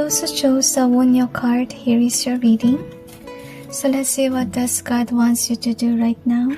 those who chose the Wunjo card, here is your reading. So let's see what does God wants you to do right now.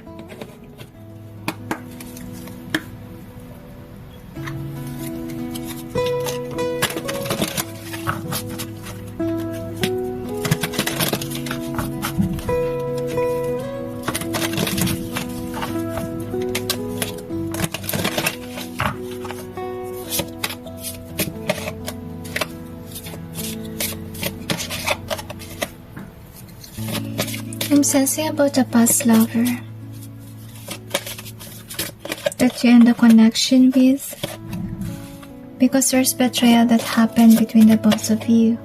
I'm sensing about a past lover that you end a connection with because there's betrayal that happened between the both of you.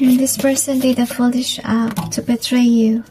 And this person did a foolish act to betray you.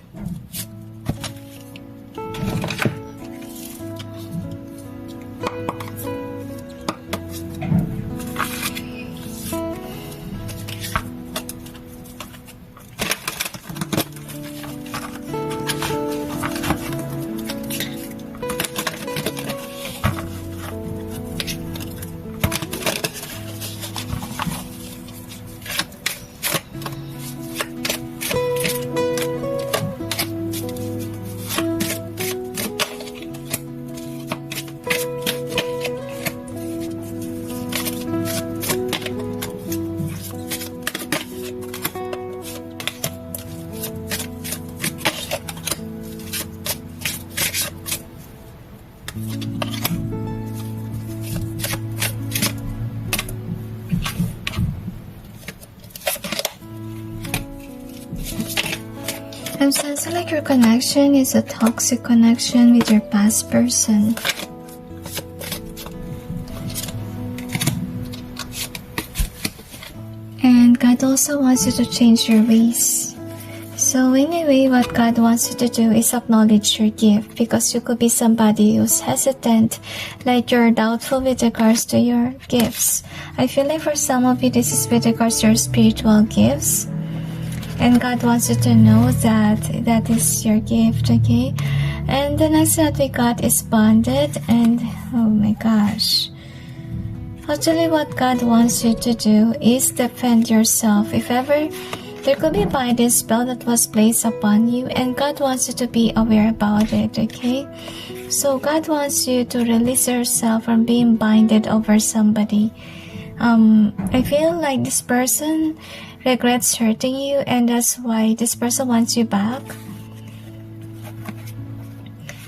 I'm sensing like your connection is a toxic connection with your past person. And God also wants you to change your ways. So anyway, what God wants you to do is acknowledge your gift, because you could be somebody who's hesitant, like you're doubtful with regards to your gifts. I feel like for some of you, this is with regards to your spiritual gifts. And God wants you to know that that is your gift, okay? And the next that we got is bonded, and oh my gosh. Actually, what God wants you to do is defend yourself. If ever there could be a binding spell that was placed upon you, and God wants you to be aware about it, okay? So God wants you to release yourself from being binded over somebody. I feel like this person regrets hurting you, and that's why this person wants you back.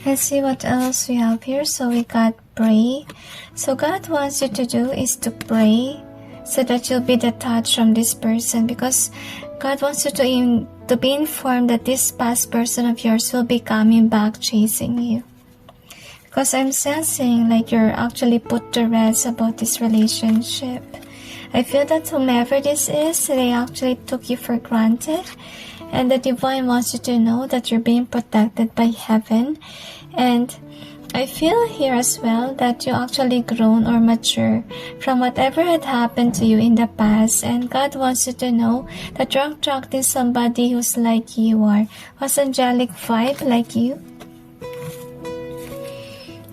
Let's see what else we have here. So we got pray. So God wants you to do is to pray so that you'll be detached from this person, because God wants you to be informed that this past person of yours will be coming back chasing you. Because I'm sensing like you're actually put to rest about this relationship. I feel that whomever this is, they actually took you for granted, and the divine wants you to know that you're being protected by heaven. And I feel here as well that you actually grown or mature from whatever had happened to you in the past, and God wants you to know that you're attracting somebody who's like you are, who's angelic vibe like you.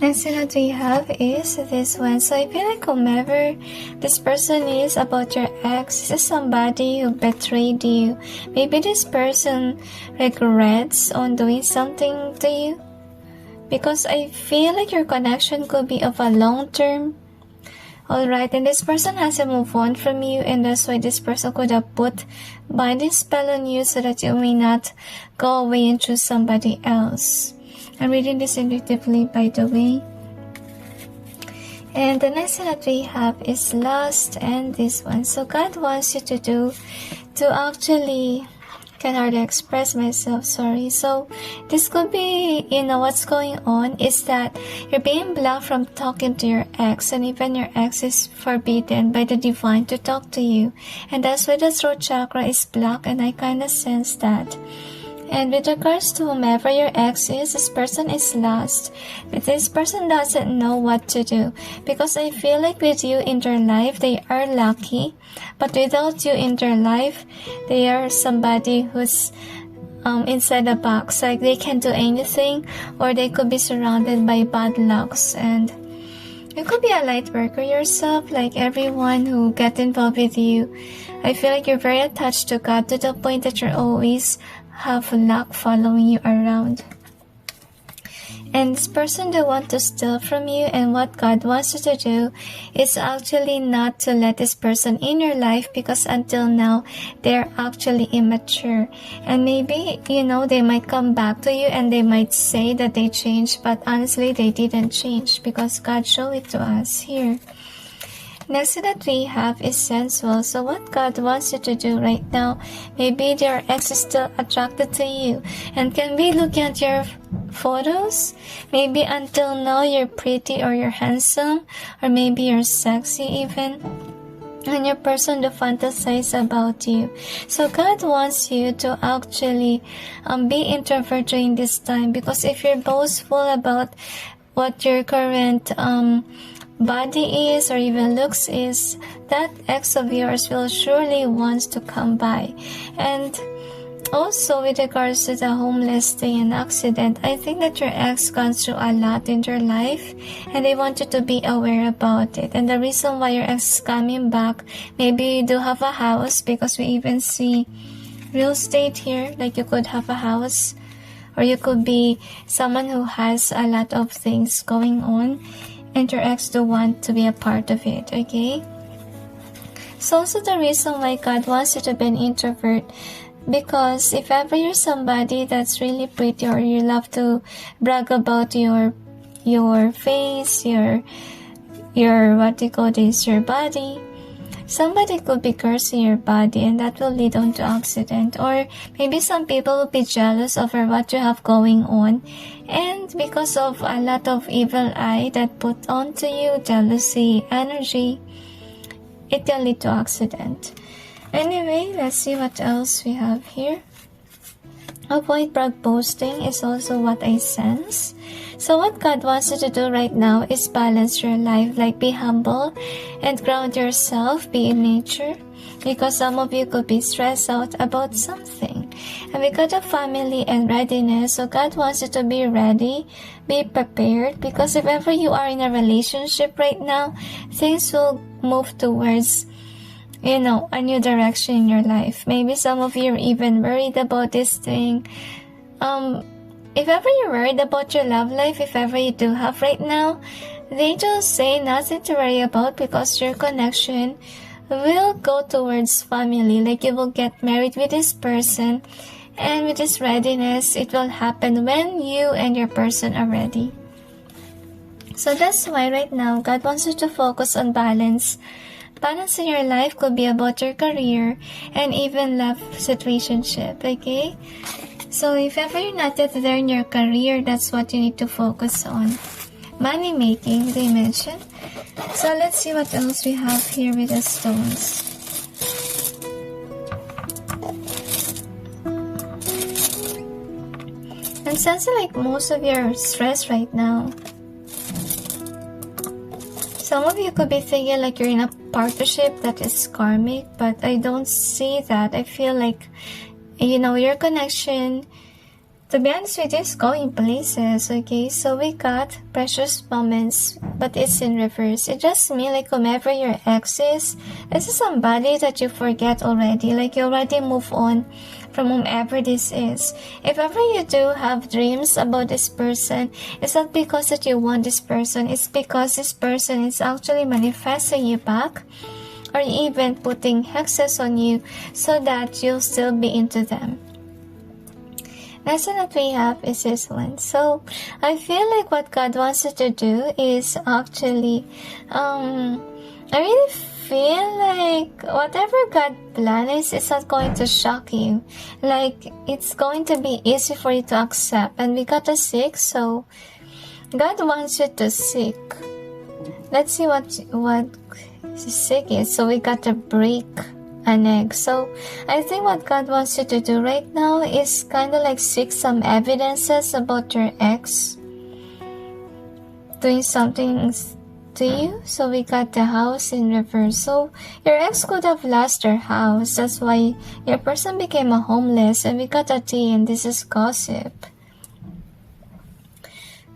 Next thing that we have is this one. So I feel like whomever this person is about your ex, this is somebody who betrayed you. Maybe this person regrets on doing something to you, because I feel like your connection could be of a long term. Alright, and this person hasn't moved on from you, and that's why this person could have put binding spell on you so that you may not go away and choose somebody else. I'm reading this intuitively, by the way. And the next thing that we have is lust, and this one. So God wants you to actually, can hardly express myself, sorry. So this could be, what's going on is that you're being blocked from talking to your ex, and even your ex is forbidden by the divine to talk to you. And that's why the throat chakra is blocked, and I kind of sense that. And with regards to whomever your ex is, this person is lost. But this person doesn't know what to do. Because I feel like with you in their life, they are lucky. But without you in their life, they are somebody who's inside the box. Like they can't do anything, or they could be surrounded by bad lucks. And You could be a light worker yourself, like everyone who get involved with you. I feel like you're very attached to God to the point that you always have luck following you around. And this person they want to steal from you, and what God wants you to do is actually not to let this person in your life, because until now they're actually immature. And maybe, they might come back to you and they might say that they changed, but honestly they didn't change, because God showed it to us here. Next that we have is sensual. So what God wants you to do right now, maybe your ex is still attracted to you and can be looking at your photos. Maybe until now you're pretty or you're handsome, or maybe you're sexy even, and your person to fantasize about you. So God wants you to actually be introvert during this time, because if you're boastful about what your current body is or even looks is, that ex of yours will surely wants to come by. And also with regards to the homeless thing and accident, I think that your ex gone through a lot in your life and they want you to be aware about it. And the reason why your ex is coming back, maybe you do have a house, because we even see real estate here, like you could have a house, or you could be someone who has a lot of things going on, and your ex do want to be a part of it, okay? So also the reason why God wants you to be an introvert, because if ever you're somebody that's really pretty, or you love to brag about your face, your what do you call this, your body, somebody could be cursing your body, and that will lead on to accident. Or maybe some people will be jealous over what you have going on, and because of a lot of evil eye that put onto you, jealousy, energy, it can lead to accident. Anyway, let's see what else we have here. Avoid brag boasting is also what I sense. So what God wants you to do right now is balance your life, like be humble and ground yourself, be in nature, because some of you could be stressed out about something. And because of family and readiness, so God wants you to be ready, be prepared, because if ever you are in a relationship right now, things will move towards a new direction in your life. Maybe some of you are even worried about this thing. If ever you're worried about your love life, if ever you do have right now, they just say nothing to worry about, because your connection will go towards family. Like you will get married with this person, and with this readiness, it will happen when you and your person are ready. So that's why right now, God wants you to focus on balance. Balance in your life could be about your career and even love situationship, okay? So if ever you're not yet there in your career, that's what you need to focus on. Money making, they mentioned. So let's see what else we have here with the stones. And sounds like most of you are stressed right now. Some of you could be thinking like you're in a partnership that is karmic, but I don't see that. I feel like, your connection, to be honest with you, is going places, okay? So we got precious moments, but it's in reverse. It just means like whomever your ex is, this is somebody that you forget already. Like you already move on from whomever this is. If ever you do have dreams about this person, it's not because that you want this person, it's because this person is actually manifesting you back, or even putting hexes on you so that you'll still be into them. Next one that we have is this one. So I feel like what God wants you to do is actually I really feel like whatever God plans is not going to shock you. Like it's going to be easy for you to accept. And we got a 6, so God wants you to seek. Let's see what seek is. So we got to break an egg. So I think what God wants you to do right now is kind of like seek some evidences about your ex doing something to you. So we got the house in reverse. So your ex could have lost their house. That's why your person became a homeless. And we got a T, and this is gossip.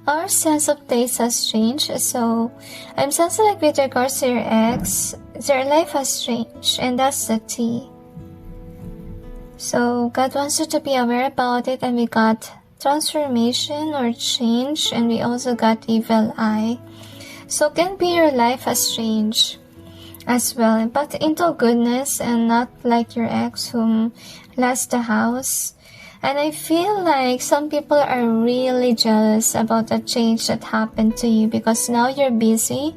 our sense of taste has changed. So I'm sensing like with regards to your ex, their life has changed, and that's the T. So God wants you to be aware about it, and we got transformation or change, and we also got evil eye. So can be your life has changed as well, but into goodness and not like your ex whom lost the house. And I feel like some people are really jealous about the change that happened to you because now you're busy.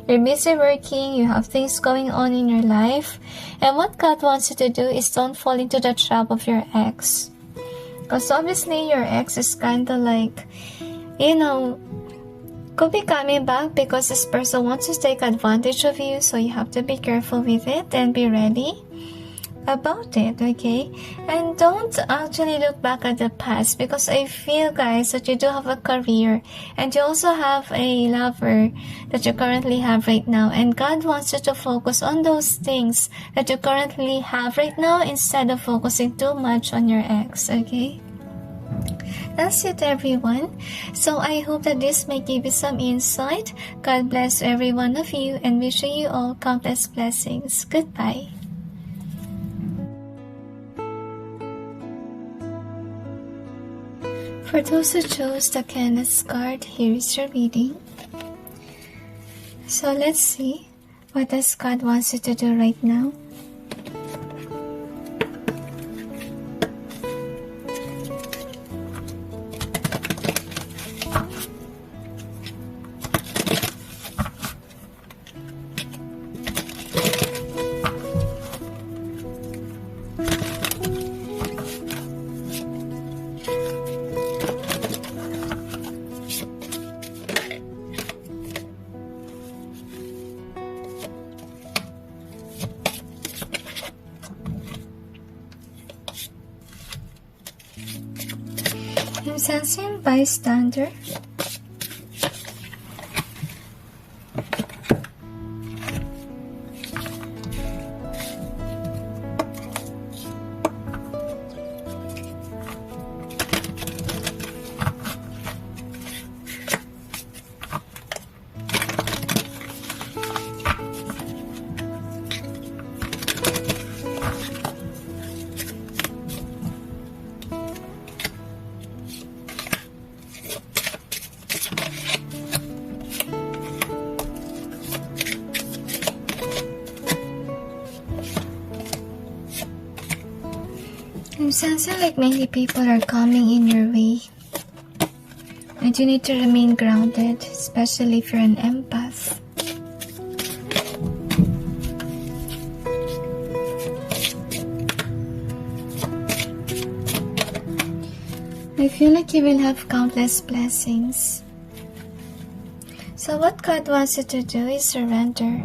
You're busy working, you have things going on in your life. And what God wants you to do is don't fall into the trap of your ex. Because obviously your ex is kind of like, could be coming back because this person wants to take advantage of you. So you have to be careful with it and be ready about it, okay? And don't actually look back at the past because I feel, guys, that you do have a career and you also have a lover that you currently have right now, and God wants you to focus on those things that you currently have right now instead of focusing too much on your ex, okay? That's it, everyone. So I hope that this may give you some insight. God bless every one of you and wishing you all countless blessings. Goodbye. For those who chose the Kenaz card, here is your reading. So let's see what does God wants you to do right now. I'm sensing bystander. I'm sensing like many people are coming in your way. And you need to remain grounded, especially if you're an empath. I feel like you will have countless blessings. So what God wants you to do is surrender.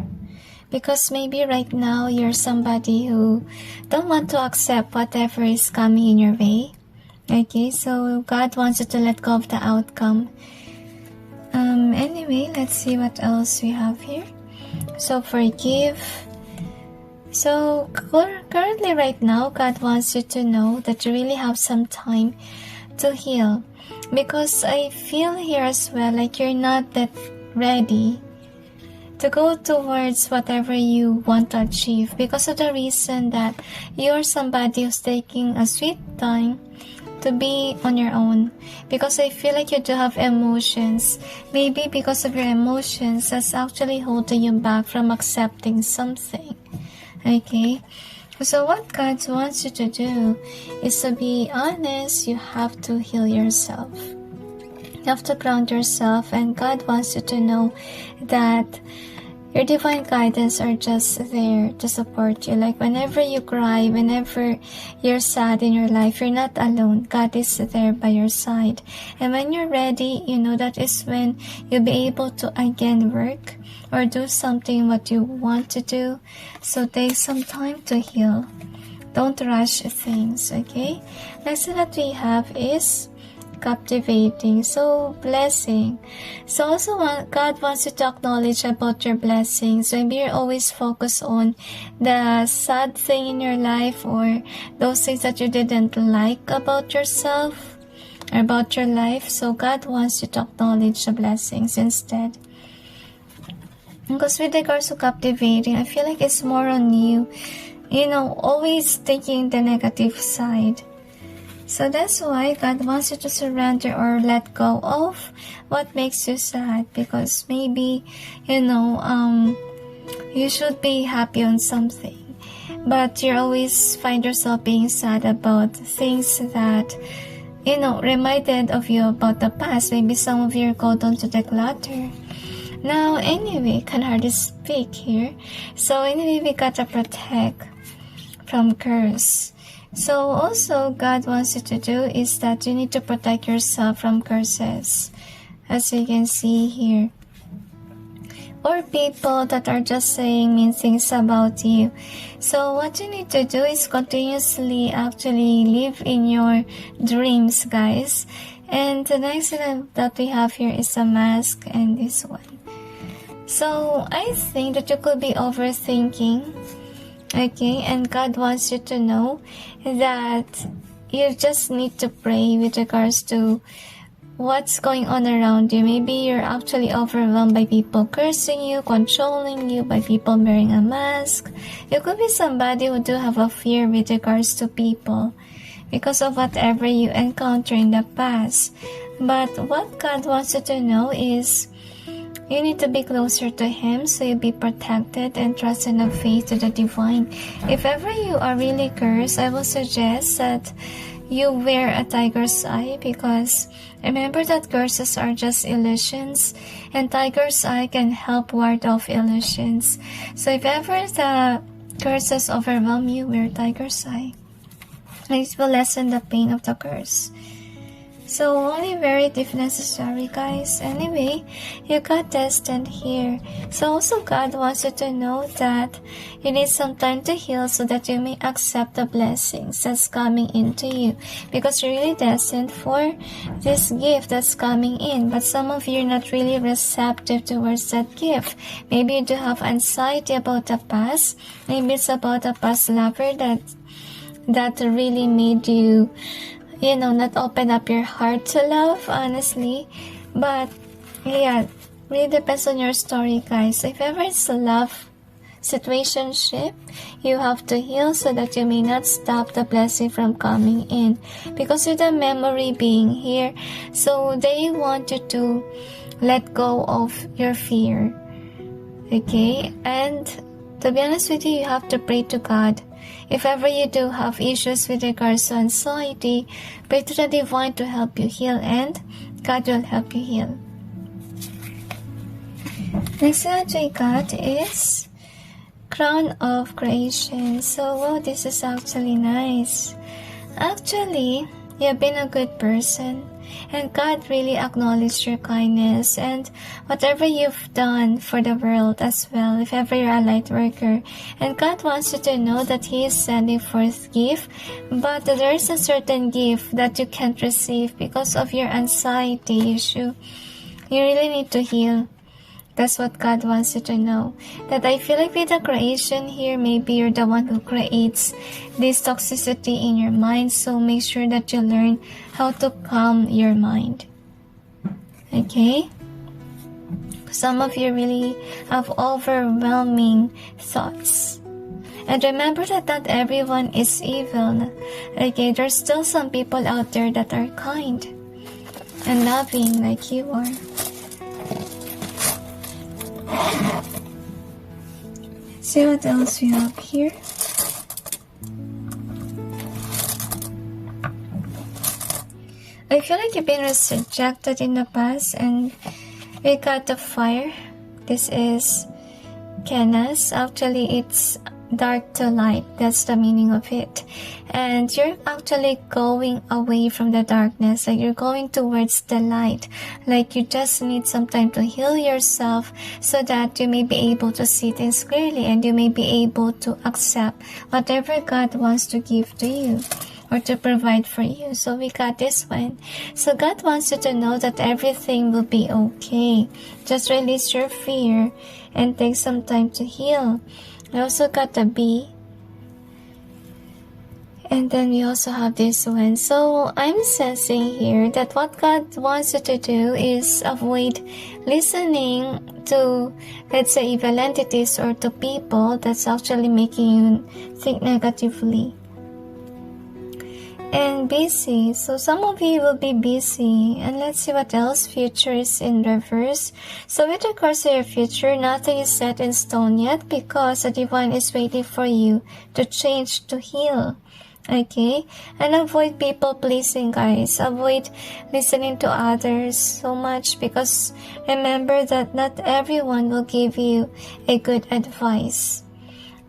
Because maybe right now you're somebody who don't want to accept whatever is coming in your way. Okay, so God wants you to let go of the outcome. Anyway, let's see what else we have here. So forgive. So currently right now, God wants you to know that you really have some time to heal. Because I feel here as well like you're not that ready to go towards whatever you want to achieve because of the reason that you're somebody who's taking a sweet time to be on your own. Because I feel like you do have emotions. Maybe because of your emotions that's actually holding you back from accepting something. Okay? So what God wants you to do is to be honest. You have to heal yourself. You have to ground yourself, and God wants you to know that your divine guidance are just there to support you. Like whenever you cry, whenever you're sad in your life, you're not alone. God is there by your side. And when you're ready, that is when you'll be able to again work or do something what you want to do. So take some time to heal. Don't rush things, okay? Next thing that we have is captivating. So blessing. So also God wants you to acknowledge about your blessings. Maybe you're always focused on the sad thing in your life or those things that you didn't like about yourself. about your life. So God wants you to acknowledge the blessings instead. Because with regards to captivating, I feel like it's more on you, always taking the negative side. So that's why God wants you to surrender or let go of what makes you sad, because maybe, you should be happy on something, but you always find yourself being sad about things that, reminded of you about the past. Maybe some of you are caught onto the clutter. Now, anyway, can hardly speak here. So anyway, we gotta protect from curse. So also, God wants you to do is that you need to protect yourself from curses, as you can see here, or people that are just saying mean things about you. So what you need to do is continuously actually live in your dreams, guys. And the next thing that we have here is a mask and this one. So I think that you could be overthinking, okay, and God wants you to know that you just need to pray with regards to what's going on around you. Maybe you're actually overwhelmed by people cursing you, controlling you, by people wearing a mask. You could be somebody who do have a fear with regards to people because of whatever you encounter in the past. But what God wants you to know is you need to be closer to Him, so you be protected and trust and have faith to the divine. If ever you are really cursed, I will suggest that you wear a tiger's eye, because remember that curses are just illusions, and tiger's eye can help ward off illusions. So if ever the curses overwhelm you, wear tiger's eye. It will lessen the pain of the curse. So only wear it if necessary, guys. Anyway, you got destined here. So also God wants you to know that you need some time to heal so that you may accept the blessings that's coming into you, because you're really destined for this gift that's coming in. But some of you are not really receptive towards that gift. Maybe you do have anxiety about the past. Maybe it's about a past lover that really made you not open up your heart to love, honestly. But yeah, really depends on your story, guys. If ever it's a love situationship, you have to heal so that you may not stop the blessing from coming in, because with the memory being here, so they want you to let go of your fear, okay? And to be honest with you have to pray to God. If ever you do have issues with regards to anxiety, pray to the divine to help you heal, and God will help you heal. Next that we got is Crown of Creation. So, wow, this is actually nice. Actually, you've been a good person, and God really acknowledged your kindness and whatever you've done for the world as well, if ever you're a light worker. And God wants you to know that He is sending forth gift, but there is a certain gift that you can't receive because of your anxiety issue. You really need to heal. That's what God wants you to know. That I feel like with the creation here, maybe you're the one who creates this toxicity in your mind. So make sure that you learn how to calm your mind. Okay? Some of you really have overwhelming thoughts. And remember that not everyone is evil. Okay? There's still some people out there that are kind and loving like you are. See what else we have here. I feel like you've been rejected in the past, and we got the fire. This is Kenaz. Actually, it's dark to light. That's the meaning of it. And you're actually going away from the darkness. Like you're going towards the light. Like you just need some time to heal yourself so that you may be able to see things clearly, and you may be able to accept whatever God wants to give to you or to provide for you. So we got this one. So God wants you to know that everything will be okay. Just release your fear and take some time to heal. I also got a bee. And then we also have this one. So I'm sensing here that what God wants you to do is avoid listening to, let's say, evil entities or to people that's actually making you think negatively. And busy. So some of you will be busy. And let's see what else. Future is in reverse. So with regards to your future, nothing is set in stone yet because the divine is waiting for you to change, to heal. Okay? And avoid people pleasing, guys. Avoid listening to others so much because remember that not everyone will give you a good advice.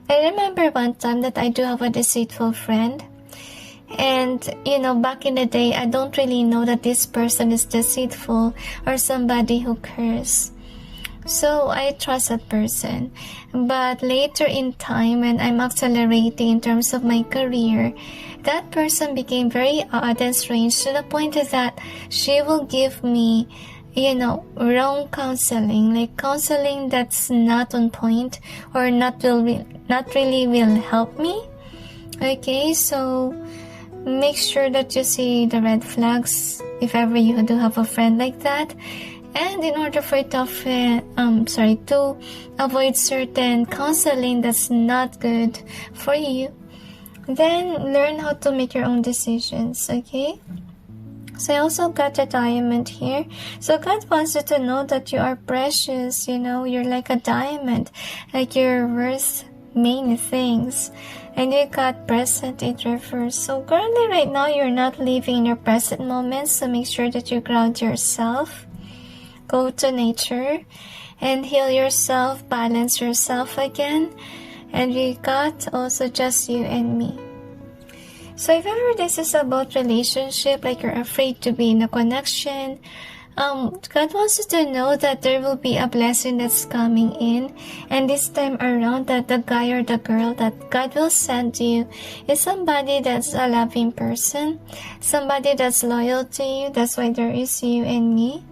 I remember one time that I do have a deceitful friend. And, back in the day, I don't really know that this person is deceitful or somebody who curses. So I trust that person. But later in time, when I'm accelerating in terms of my career, that person became very odd and strange to the point that she will give me, wrong counseling, like counseling that's not on point or not really will help me. Okay, so make sure that you see the red flags if ever you do have a friend like that. And in order for you to avoid certain counseling that's not good for you, then learn how to make your own decisions, okay? So I also got a diamond here. So God wants you to know that you are precious, you're like a diamond, like you're worth many things. And you got present in reverse. So currently right now you're not living in your present moment, so make sure that you ground yourself, go to nature and heal yourself, balance yourself again. And we got also just you and me. So if ever this is about relationship, like you're afraid to be in a connection, God wants you to know that there will be a blessing that's coming in, and this time around that the guy or the girl that God will send you is somebody that's a loving person, somebody that's loyal to you. That's why there is you and me.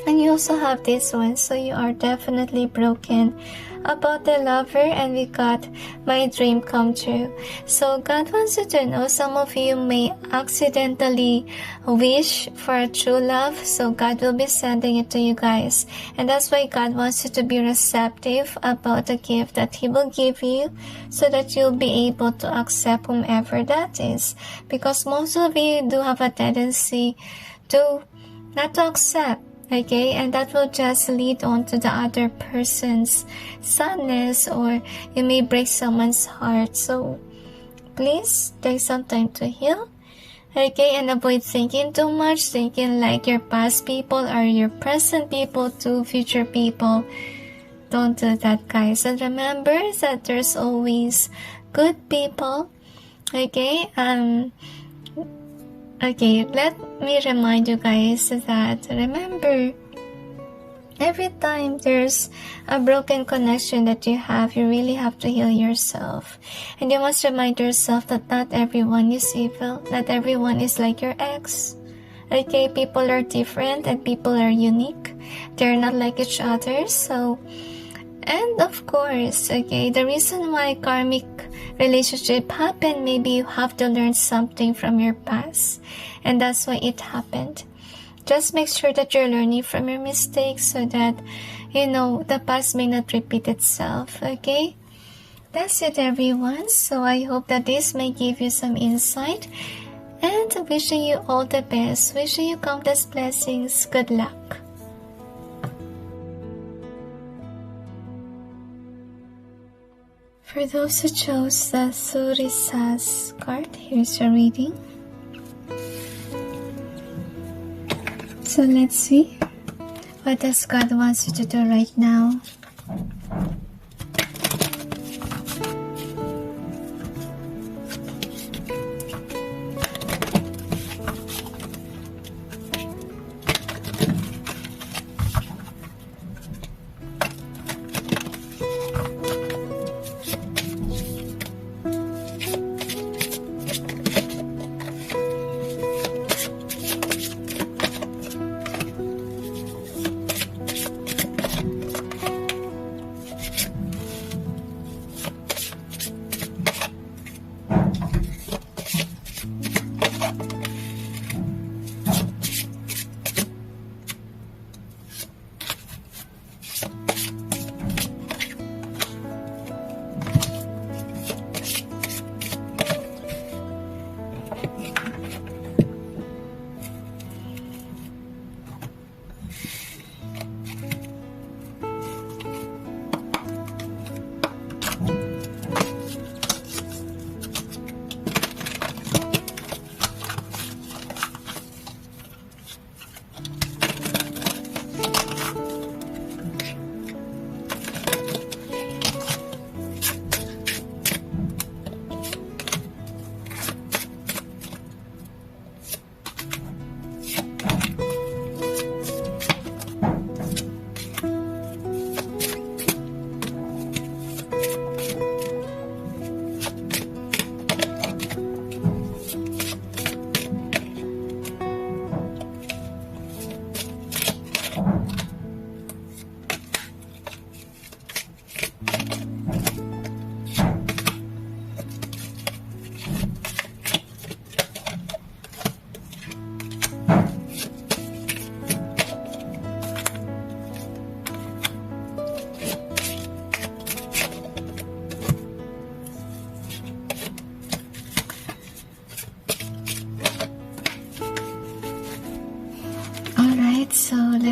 And you also have this one, so you are definitely broken about the lover, and we got my dream come true. So God wants you to know some of you may accidentally wish for a true love, so God will be sending it to you guys. And that's why God wants you to be receptive about the gift that He will give you, so that you'll be able to accept whomever that is. Because most of you do have a tendency to not to accept. Okay, and that will just lead on to the other person's sadness, or you may break someone's heart. So please take some time to heal. Okay, and avoid thinking too much, thinking like your past people are your present people to future people. Don't do that, guys. And remember that there's always good people. Okay, Okay, let me remind you guys that remember, every time there's a broken connection that you have, you really have to heal yourself. And you must remind yourself that not everyone is evil, not everyone is like your ex. Okay, people are different and people are unique. They're not like each other, so... And of course, okay, the reason why karmic relationship happened, maybe you have to learn something from your past, and that's why it happened. Just make sure that you're learning from your mistakes so that, the past may not repeat itself, okay? That's it, everyone. So I hope that this may give you some insight, and wishing you all the best, wishing you countless blessings. Good luck. For those who chose the Thurisaz card, here's your reading. So let's see. What does God wants you to do right now?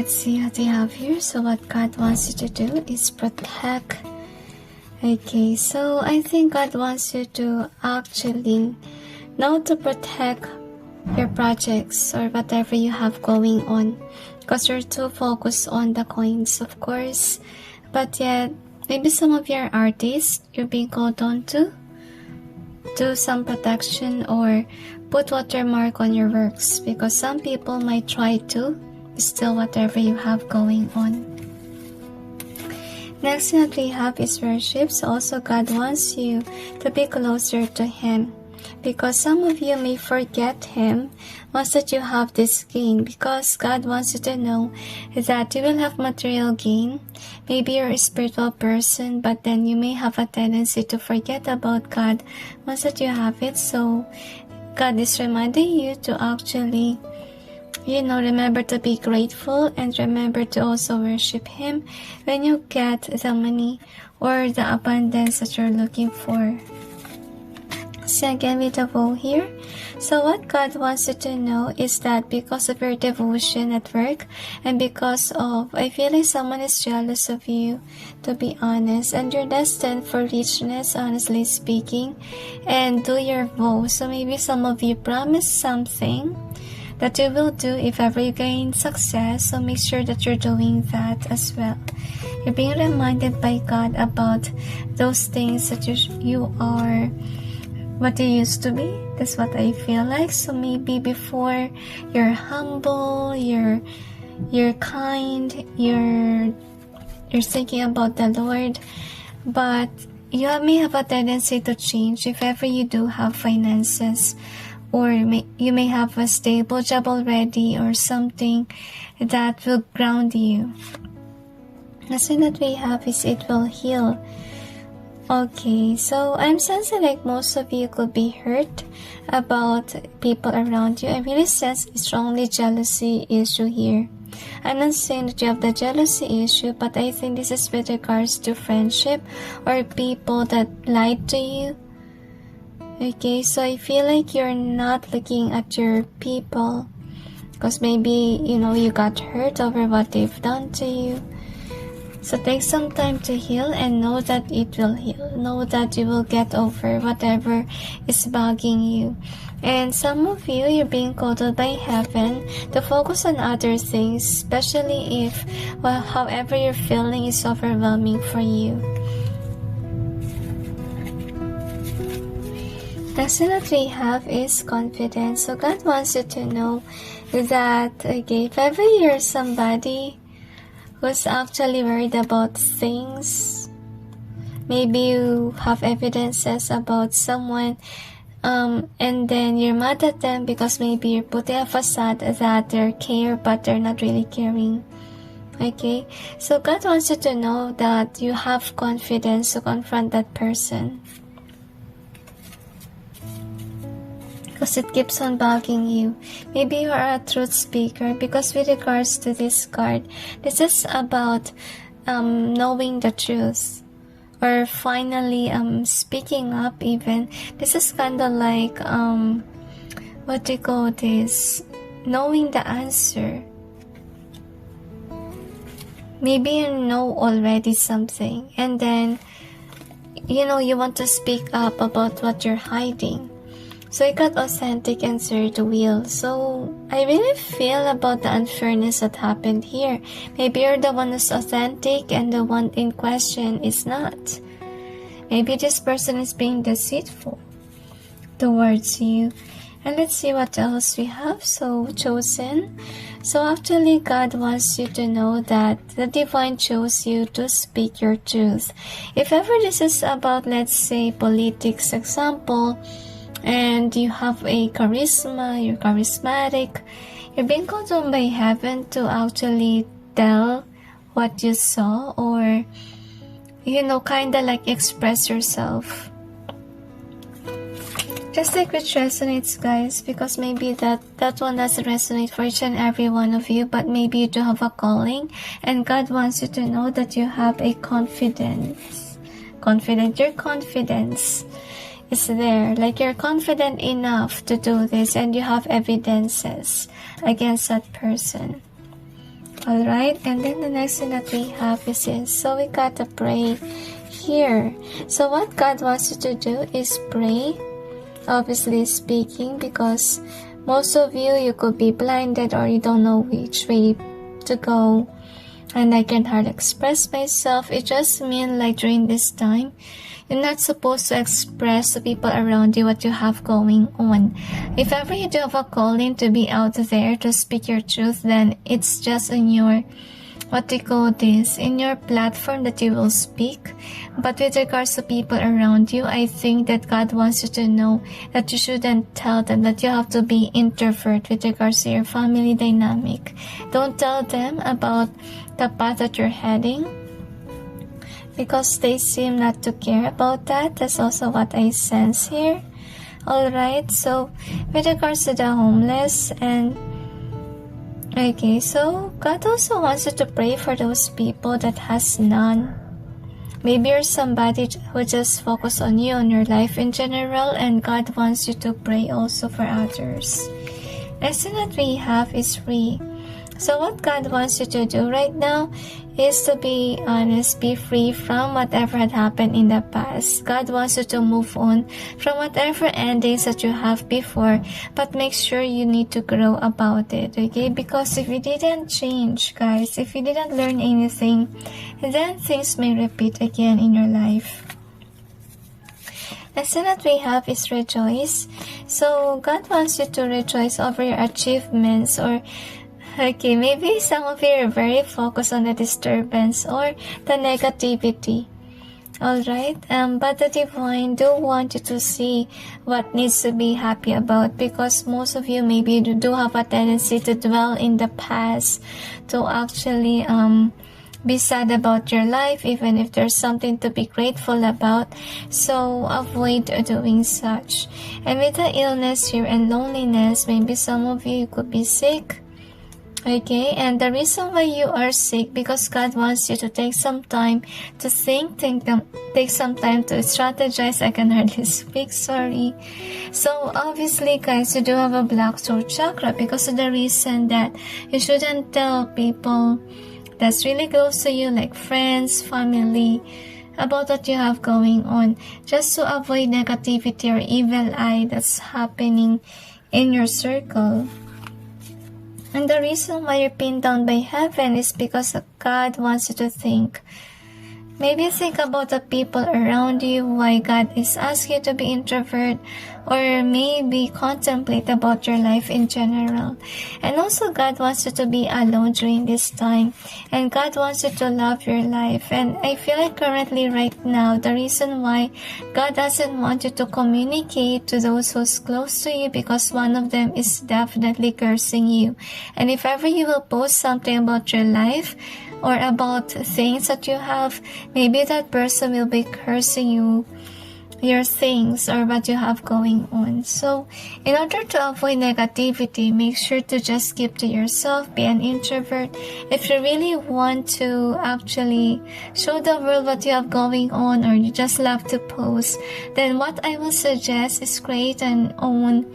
let's see what we have here. So what God wants you to do is protect. Okay, so I think God wants you to actually know to protect your projects or whatever you have going on, because you're too focused on the coins, of course, but yet maybe some of your artists, you're being called on to do some protection or put watermark on your works, because some people might try to steal whatever you have going on. Next thing that we have is worship. So also God wants you to be closer to Him, because some of you may forget Him once that you have this gain, because God wants you to know that you will have material gain. Maybe you're a spiritual person, but then you may have a tendency to forget about God once that you have it. So God is reminding you to actually, remember to be grateful and remember to also worship Him when you get the money or the abundance that you're looking for. So again with the bow here. So what God wants you to know is that because of your devotion at work and because of, I feel like someone is jealous of you, to be honest, and you're destined for richness, honestly speaking, and do your vow. So maybe some of you promise something that you will do if ever you gain success, so make sure that you're doing that as well. You're being reminded by God about those things that you are what you used to be. That's what I feel like. So maybe before, you're humble, you're kind, you're thinking about the Lord, but you may have a tendency to change if ever you do have finances, or you may have a stable job already or something that will ground you. The thing that we have is it will heal. Okay, so I'm sensing like most of you could be hurt about people around you. I really sense a strongly jealousy issue here. I'm not saying that you have the jealousy issue, but I think this is with regards to friendship or people that lied to you. Okay, so I feel like you're not looking at your people because maybe, you got hurt over what they've done to you. So take some time to heal and know that it will heal. Know that you will get over whatever is bugging you. And some of you, you're being called by heaven to focus on other things, especially if, however you're feeling is overwhelming for you. Next thing that we have is confidence. So God wants you to know that, okay, if ever you're somebody who's actually worried about things, maybe you have evidences about someone, and then you're mad at them because maybe you're putting a facade that they care but they're not really caring. Okay, so God wants you to know that you have confidence to confront that person, because it keeps on bugging you. Maybe you are a truth speaker, because with regards to this card, this is about knowing the truth, or finally speaking up even. This is kind of like what do you call this, knowing the answer. Maybe you know already something, and then you want to speak up about what you're hiding. So you got authentic and serve the will. So I really feel about the unfairness that happened here. Maybe you're the one who's authentic and the one in question is not. Maybe this person is being deceitful towards you. And let's see what else we have. So chosen. So actually God wants you to know that the divine chose you to speak your truth. If ever this is about, let's say, politics example, and you have a charisma, you're charismatic, you're being called on by heaven to actually tell what you saw, or kind of like express yourself. Just like which resonates, guys, because maybe that one doesn't resonate for each and every one of you, but maybe you do have a calling, and God wants you to know that you have a confidence. Your confidence is there, like you're confident enough to do this, and you have evidences against that person. Alright, and then the next thing that we have is this. So we got to pray here. So what God wants you to do is pray, obviously speaking, because most of you could be blinded or you don't know which way to go. And I can hardly express myself. It just means like during this time, you're not supposed to express to people around you what you have going on. If ever you do have a calling to be out there to speak your truth, then it's just in your, in your platform that you will speak. But with regards to people around you, I think that God wants you to know that you shouldn't tell them that you have to be introvert with regards to your family dynamic. Don't tell them about the path that you're heading, because they seem not to care about that. That's also what I sense here. Alright, so with regards to the homeless and okay, so God also wants you to pray for those people that has none. Maybe you're somebody who just focus on you, on your life in general, and God wants you to pray also for others. Next thing that we have is free. So what God wants you to do right now is to be honest, be free from whatever had happened in the past. God wants you to move on from whatever endings that you have before, but make sure you need to grow about it, okay? Because if you didn't change, guys, if you didn't learn anything, then things may repeat again in your life. Next thing that we have is rejoice. So God wants you to rejoice over your achievements, or okay, maybe some of you are very focused on the disturbance or the negativity. Alright, but the divine do want you to see what needs to be happy about, because most of you maybe do have a tendency to dwell in the past, to actually be sad about your life even if there's something to be grateful about. So avoid doing such. And with the illness here and loneliness, maybe some of you could be sick. Okay, and the reason why you are sick, because God wants you to take some time to think, take some time to strategize. I can hardly speak, sorry. So obviously, guys, you do have a black throat chakra because of the reason that you shouldn't tell people that's really close to you, like friends, family, about what you have going on, just to avoid negativity or evil eye that's happening in your circle. And the reason why you're pinned down by heaven is because God wants you to think. Maybe think about the people around you, why God is asking you to be introvert, or maybe contemplate about your life in general. And also God wants you to be alone during this time, and God wants you to love your life. And I feel like currently right now, the reason why God doesn't want you to communicate to those who's close to you, because one of them is definitely cursing you. And if ever you will post something about your life or about things that you have, maybe that person will be cursing you, your things, or what you have going on. So in order to avoid negativity, make sure to just keep to yourself, be an introvert. If you really want to actually show the world what you have going on, or you just love to post, then what I will suggest is create your own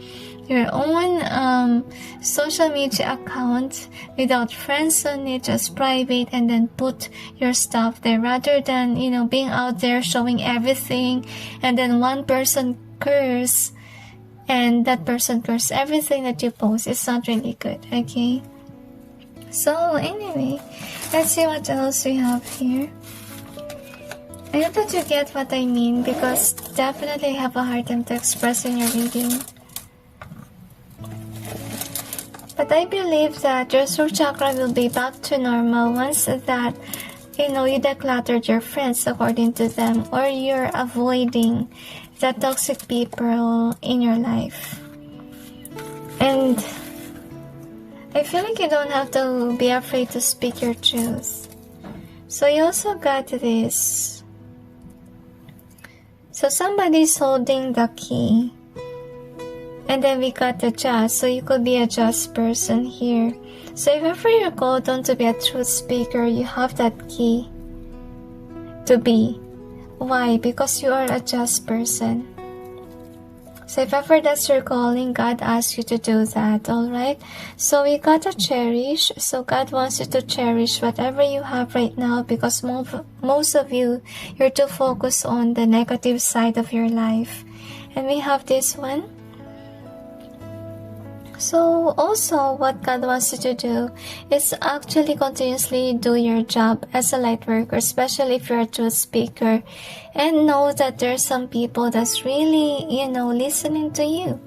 social media account without friends on it, just private, and then put your stuff there, rather than being out there showing everything and then one person curse and that person curse everything that you post. It's not really good, okay? So anyway, let's see what else we have here. I hope that you get what I mean, because definitely I have a hard time to express in your reading. But I believe that your throat chakra will be back to normal once that, you decluttered your friends according to them, or you're avoiding the toxic people in your life. And I feel like you don't have to be afraid to speak your truth. So you also got this. So somebody's holding the key. And then we got the just, so you could be a just person here. So if ever you're called on to be a truth speaker, you have that key to be. Why? Because you are a just person. So if ever that's your calling, God asks you to do that, alright? So we gotta cherish. So God wants you to cherish whatever you have right now, because most of you, you're too focused on the negative side of your life. And we have this one. So also what God wants you to do is actually continuously do your job as a light worker, especially if you're a truth speaker, and know that there's some people that's really, listening to you.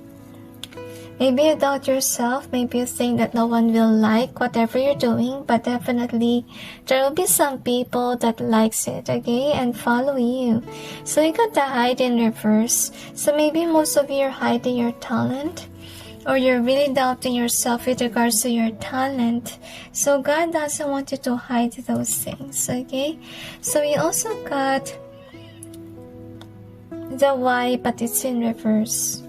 Maybe you doubt yourself, maybe you think that no one will like whatever you're doing, but definitely there will be some people that likes it, okay, and follow you. So you got to hide in reverse. So maybe most of you are hiding your talent, or you're really doubting yourself with regards to your talent. So God doesn't want you to hide those things, okay? So we also got the why, but it's in reverse.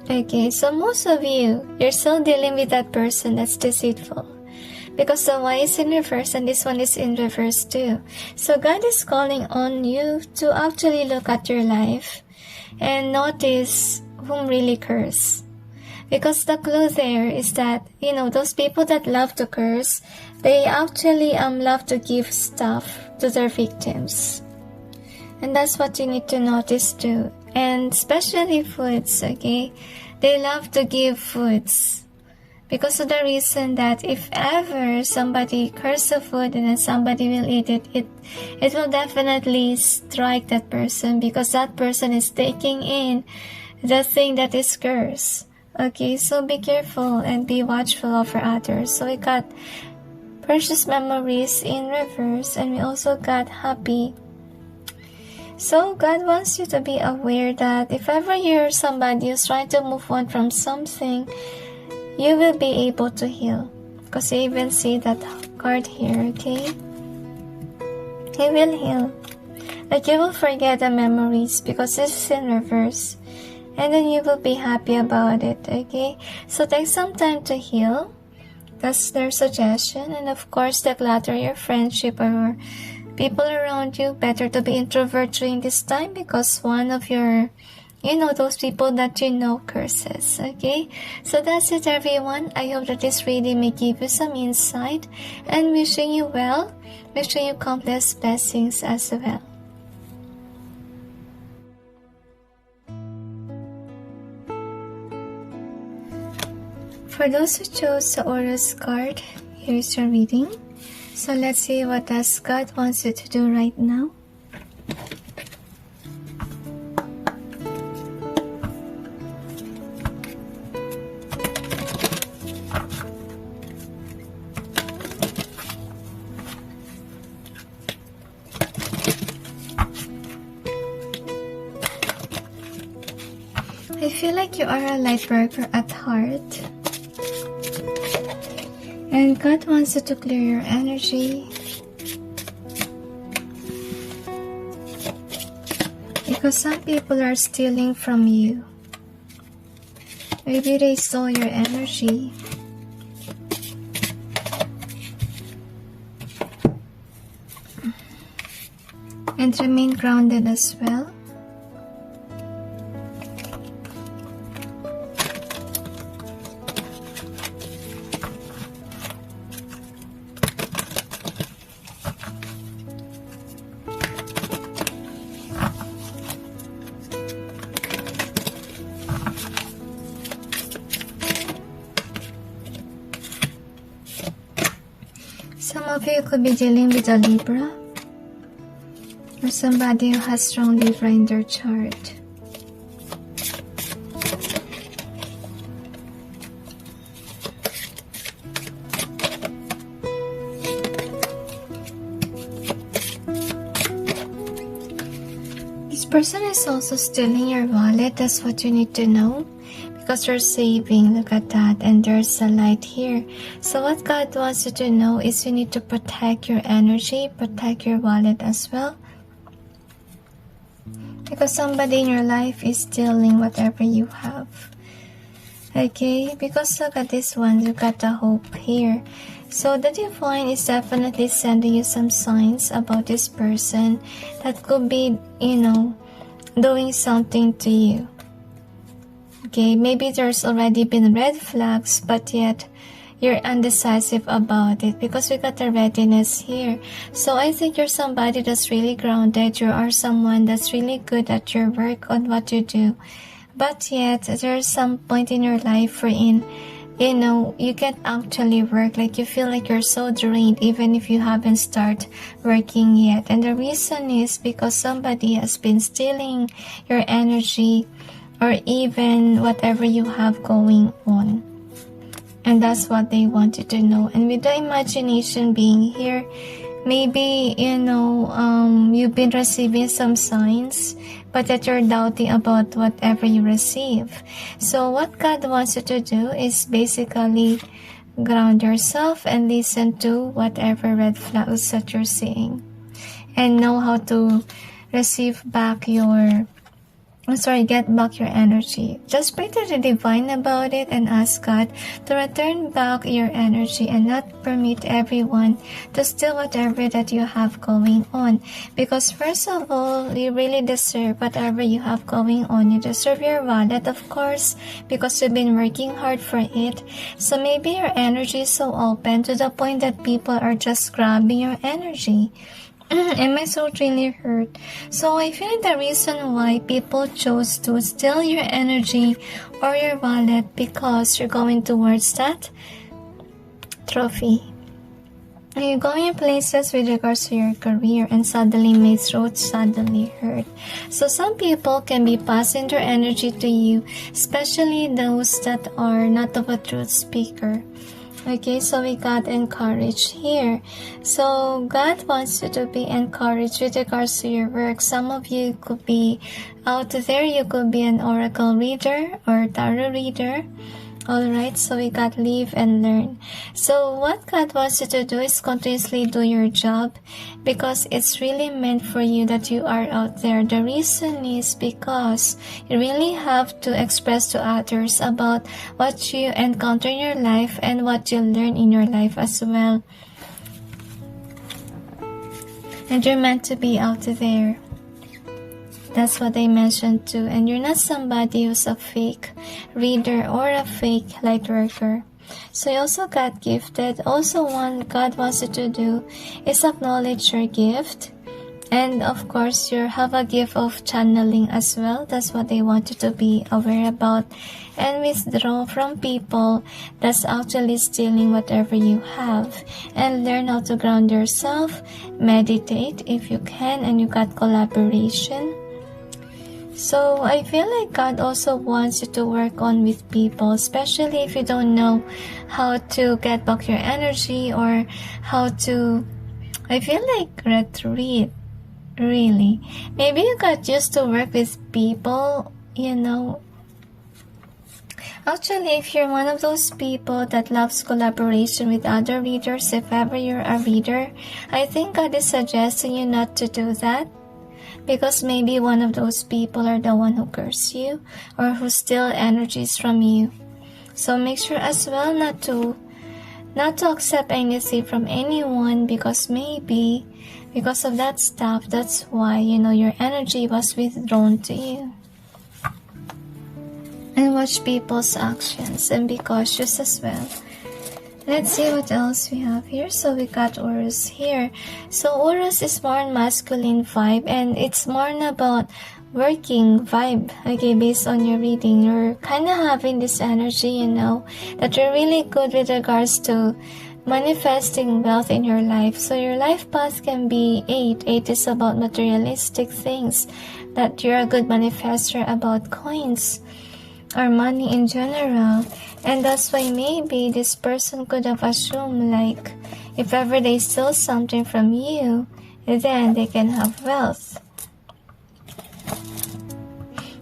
Okay, so most of you, you're still dealing with that person that's deceitful, because the why is in reverse and this one is in reverse too. So God is calling on you to actually look at your life and notice whom really curse, because the clue there is that those people that love to curse, they actually love to give stuff to their victims, and that's what you need to notice too. And especially foods, okay, they love to give foods because of the reason that if ever somebody curses the food and then somebody will eat it, it will definitely strike that person, because that person is taking in the thing that is cursed. Okay, so be careful and be watchful over others. So we got precious memories in reverse, and we also got happy. So God wants you to be aware that if ever you're somebody who's trying to move on from something, you will be able to heal, because you even see that card here, okay? He will heal. Like you will forget the memories because this is in reverse. And then you will be happy about it, okay? So take some time to heal. That's their suggestion. And of course, declutter your friendship or people around you. Better to be introvert during this time, because one of your, those people that curses, okay? So that's it, everyone. I hope that this reading may give you some insight, and wishing you well. Wishing you countless blessings as well. For those who chose the Uruz card, here's your reading. So let's see what does God wants you to do right now. I feel like you are a light worker at heart. And God wants you to clear your energy, because some people are stealing from you. Maybe they stole your energy. And remain grounded as well. Some of you could be dealing with a Libra, or somebody who has strong Libra in their chart. This person is also stealing your wallet. That's what you need to know, because you're saving. Look at that, and there's a light here. So what God wants you to know is you need to protect your energy, protect your wallet as well, because somebody in your life is stealing whatever you have. Okay, because look at this one, you got the hope here. So the divine is definitely sending you some signs about this person that could be, doing something to you. Okay, maybe there's already been red flags, but yet you're undecisive about it because we got the readiness here. So I think you're somebody that's really grounded. You are someone that's really good at your work on what you do. But yet there's some point in your life wherein, you know, you can't actually work. Like you feel like you're so drained even if you haven't started working yet. And the reason is because somebody has been stealing your energy or even whatever you have going on. And that's what they want you to know. And with the imagination being here, maybe, you know, you've been receiving some signs, but that you're doubting about whatever you receive. So what God wants you to do is basically ground yourself and listen to whatever red flags that you're seeing. And know how to receive back your get back your energy. Just pray to the divine about it and ask God to return back your energy and not permit everyone to steal whatever that you have going on. Because first of all, you really deserve whatever you have going on. You deserve your wallet, of course, because you've been working hard for it. So maybe your energy is so open to the point that people are just grabbing your energy. And my soul really hurt. So I feel like the reason why people chose to steal your energy or your wallet because you're going towards that trophy. And you're going in places with regards to your career and suddenly my throat suddenly hurt. So some people can be passing their energy to you, especially those that are not of a truth speaker. Okay, so we got encouraged here. So God wants you to be encouraged with regards to your work. Some of you could be out there. You could be an oracle reader or tarot reader. Alright, so we got live and learn. So what God wants you to do is continuously do your job because it's really meant for you that you are out there. The reason is because you really have to express to others about what you encounter in your life and what you learn in your life as well. And you're meant to be out there. That's what I mentioned too. And you're not somebody who's a fake reader or a fake light worker. So you also got gifted. Also what God wants you to do is acknowledge your gift. And of course you have a gift of channeling as well. That's what they want you to be aware about. And withdraw from people that's actually stealing whatever you have. And learn how to ground yourself. Meditate if you can. And you got collaboration. So I feel like God also wants you to work on with people, especially if you don't know how to get back your energy or how to, I feel like retreat, really. Maybe you got used to work with people, you know. Actually, if you're one of those people that loves collaboration with other readers, if ever you're a reader, I think God is suggesting you not to do that. Because maybe one of those people are the one who curse you or who steal energies from you. So make sure as well not to accept anything from anyone because maybe because of that stuff, that's why, you know, your energy was withdrawn to you. And watch people's actions and be cautious as well. Let's see what else we have here. So we got Uruz here. So Uruz is more on masculine vibe and it's more about working vibe. Okay, based on your reading, you're kind of having this energy, you know, that you're really good with regards to manifesting wealth in your life. So your life path can be 8. 8 is about materialistic things, that you're a good manifester about coins or money in general. And that's why maybe this person could have assumed like if ever they steal something from you, then they can have wealth.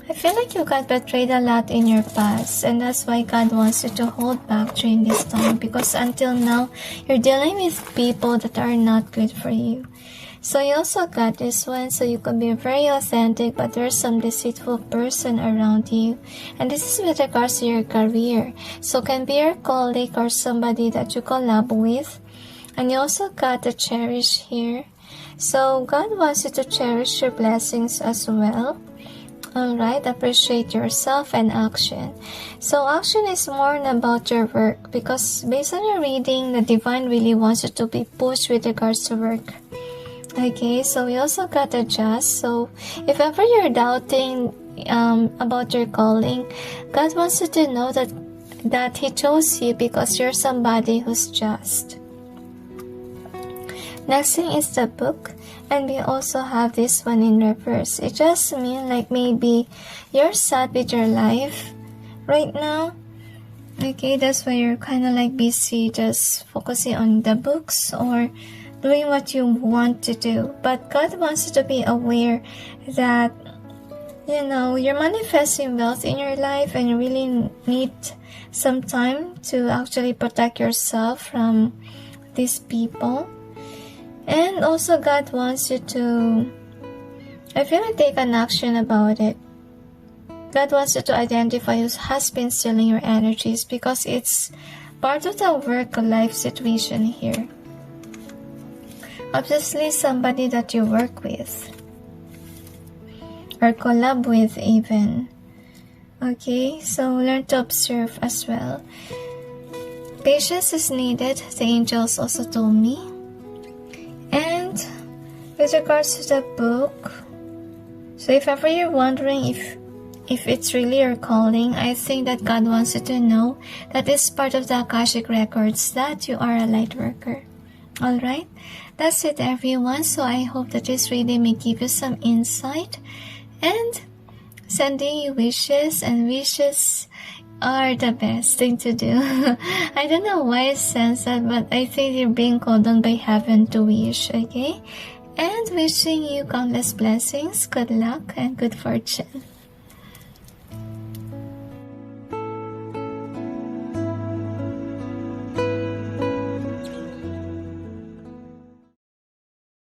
I feel like you got betrayed a lot in your past, and that's why God wants you to hold back during this time, because until now you're dealing with people that are not good for you. So you also got this one, so you can be very authentic, but there's some deceitful person around you. And this is with regards to your career. So can be your colleague or somebody that you collab with. And you also got the cherish here. So God wants you to cherish your blessings as well. Alright, appreciate yourself and action. So action is more about your work because based on your reading, the divine really wants you to be pushed with regards to work. Okay, so we also got adjust. So if ever you're doubting about your calling, God wants you to know that He chose you because you're somebody who's just. Next thing is the book, and we also have this one in reverse. It just means like maybe you're sad with your life right now. Okay, that's why you're kind of like busy just focusing on the books or doing what you want to do. But God wants you to be aware that, you know, you're manifesting wealth in your life and you really need some time to actually protect yourself from these people. And also God wants you to, I feel like, take an action about it. God wants you to identify who has been stealing your energies because it's part of the work-life situation here. Obviously somebody that you work with or collab with even. Okay, so learn to observe as well. Patience is needed, the angels also told me. And with regards to the book, so if ever you're wondering if it's really your calling, I think that God wants you to know that it's part of the Akashic records that you are a light worker. Alright, that's it everyone. So I hope that this reading may give you some insight and sending you wishes, and wishes are the best thing to do. I don't know why I sense that, but I think you're being called on by heaven to wish, okay? And wishing you countless blessings, good luck, and good fortune.